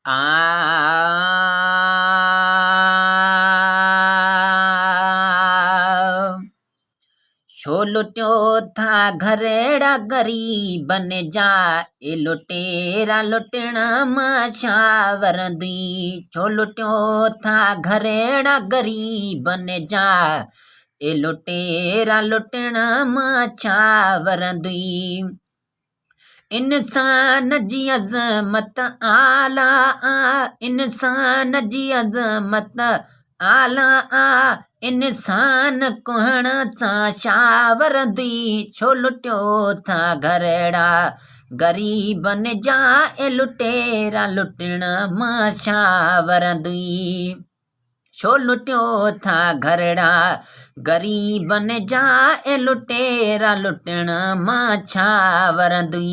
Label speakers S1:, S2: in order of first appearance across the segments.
S1: आ छो लुटियो था घरेड़ा गरीबन जा ए लुटेरा लुटण मां छा वरंदी। छो लुटियो था घरेड़ा गरीबन जा ए लुटेरा लुटण मां छा वरंदी। इंसान जी अज़मत आला इंसान जी अज़मत आला इंसान कुहण सां छा वरंदी। छो लुटियो था घरेड़ा गरीबन जा ए लुटेरा लुटण मां छा वरंदी। छो लुटियो था घरड़ा गरीबन जा ए लुटेरा लुटण मां छा वरंदी।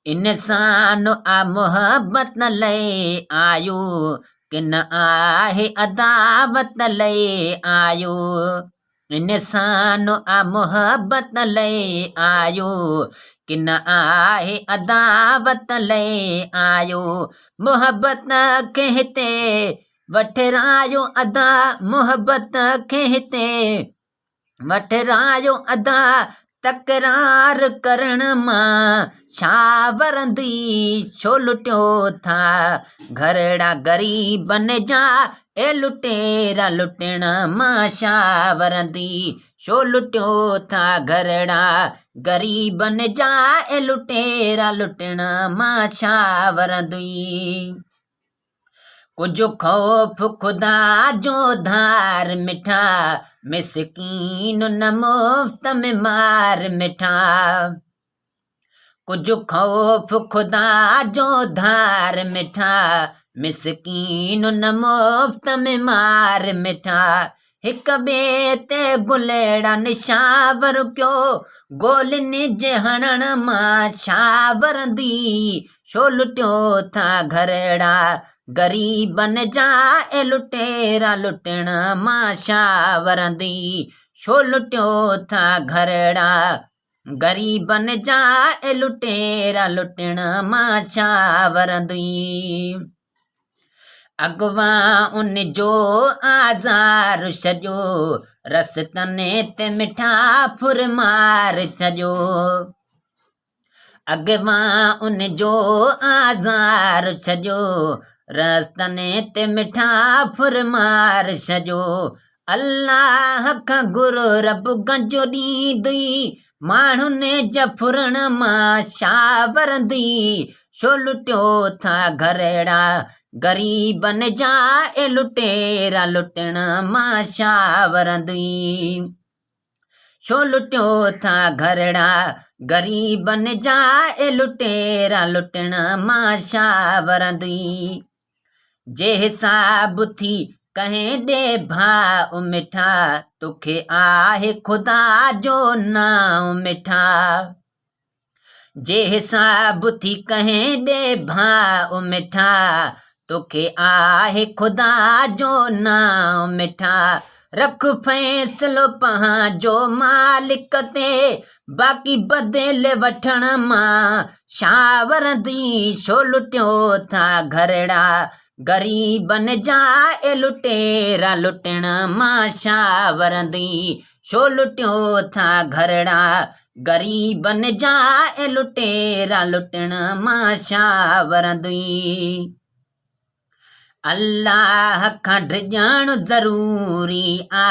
S1: इंसान आ मोहब्बत लए आयो किन आहे अदावत लए आयो। इंसान आ मोहब्बत लए आयो किन आहे अदावत लए आयो। मोहब्बत खे हिते वठरायो अदा मोहब्बत खे हिते वठरायो अदा तकरार करण मां छा वरंदी। छो लुटियो था घरड़ा गरीबन जा ए लुटेरा लुटण मां छा वरंदी। छो लुटियो था घरड़ा गरीबन जा ए लुटेरा लुटण मां छा वरंदी। कुछ खौफ खुदा जो धार मिठा मिसकीन न मुफ्त में मार मिठा। कुछ खौफ खुदा जो धार मिठा मिसकीन न मुफ्त में मार मिठा। हिक ॿिए ते गुलेड़ा निशावर कयो गोलियुनि जे हणण मां छा वरंदी। छो लुटियो था घरड़ा गरीबन जा ए लुटेरा लुटण मां छा वरंदी। छो लुटियो था घरड़ा गरीबन जा ए लुटेरा लुटण मां छा वरंदी। अगवा उन जो आज़ार सॼो रस्तने ते मिठा फुरमार सॼो। अगवा उन जो आज़ार सॼो रस्तने ते मिठा फुरमार सॼो। अल्लाह खां गुरु रब गंजो ॾींदुई माण्हुनि जा फुरण मां छा वरंदी। छो लुटियो था घरड़ा गरीबन जा ए लुटेरा लुटण मां छा वरंदी। छो लुटियो था घरड़ा गरीबन जा ए लुटेरा लुटण मां छा वरंदी। जे हिसाब थी कहें ॾे भाउ मिठा तोखे आहे ख़ुदा जो नाउ मिठा। जे हिसाब थी कहें ॾे भाउ मिठा तोखे आहे ख़ुदा जो नाउ मिठा। रख फ़ैसिलो पंहिंजो मालिक ते बाक़ी बदिले वठण मां छा वरंदी। छो लुटियो था घरड़ा गरीबन जा ए लुटेरा लुटण मां छा वरंदी। छो लुटियो था घरड़ा गरीबन जा ए लुटेरा लुटण मां छा वरंदी। अल्लाह खां डिॼणु ज़रूरी आ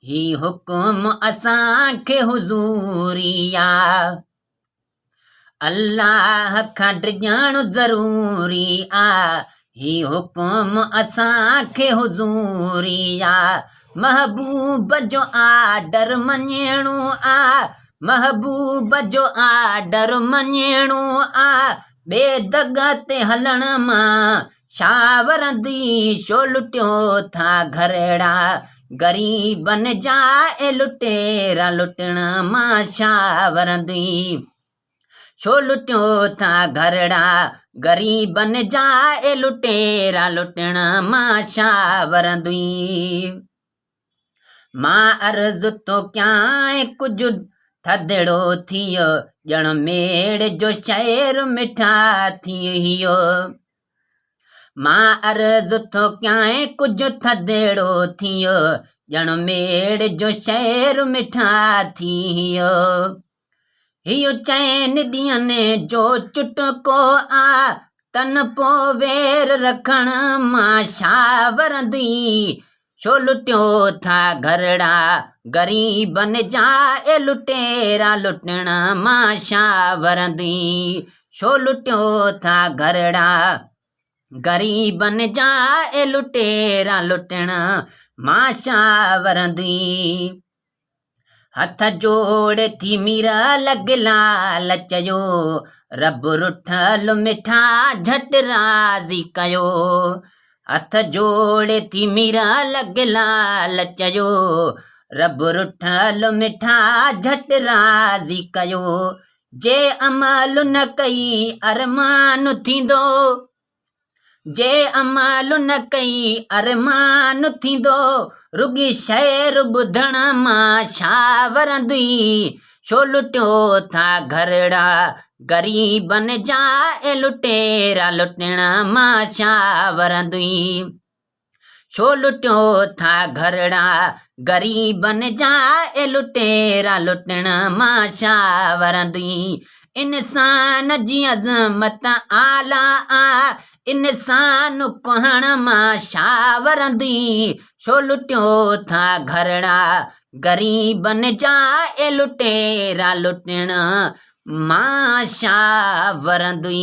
S1: ही हुकुम असांखे हुज़ूरी आ। अल्लाह खां डिॼणु ज़रूरी आ ही हुकुम असांखे हुज़ूरी आ। महबूब जो आडर मञिणो आ महबूब जो आडर मञिणो आ। बेदग ते हलण मां छा वरंदी। छो लुटियो था घरड़ा गरीबन जा ए लुटेरा लुटण मां छा वरंदी। छो लुटियो था घरड़ा गरीबन जा ए लुटेरा लुटण मां छा वरंदी। मां अर्ज़ तो कयां कुझु थदड़ो थियो ॼण मेड़ जो शहर मिठा थियो मां अर्ज़ थो कयां कुझु थदड़ो थियो ॼण मेड़ जो शहर मिठा थियो हियो चैन ॾींहंनि जो चुटको आ तन पो वेर रखण मां छा वरंदी छो लुटियो था घरड़ा गरीबन जा ए लुटेरा लुटण मां छा वरंदी छो लुटियो था घरड़ा गरीबन जा ए लुटेरा लुटण मां छा वरंदी हथ जोड़ थी मीरा लॻला लचयो रब रुठल मिठा झट राज़ी कयो हथ जोड़ थी मीरा लॻला लचयो रब रुठल मिठा झट राज़ी कयो जे अमल न कई अरमान थींदो जे अमल न कई अरमान थींदो रुगी शहर ॿुधण मां छा वरंदी छो लुटियो था घरड़ा गरीबन जा ए लुटेरा लुटण मां छा वरंदी छो लुटियो था घरड़ा गरीबन जा ए लुटेरा लुटण मां छा वरंदी इंसान जी अज़मत आला आ इंसान कहण मां छा वरंदी छो लुटियो था घरड़ा गरीबन जा ए लुटेरा लुटण मां छा वरंदी।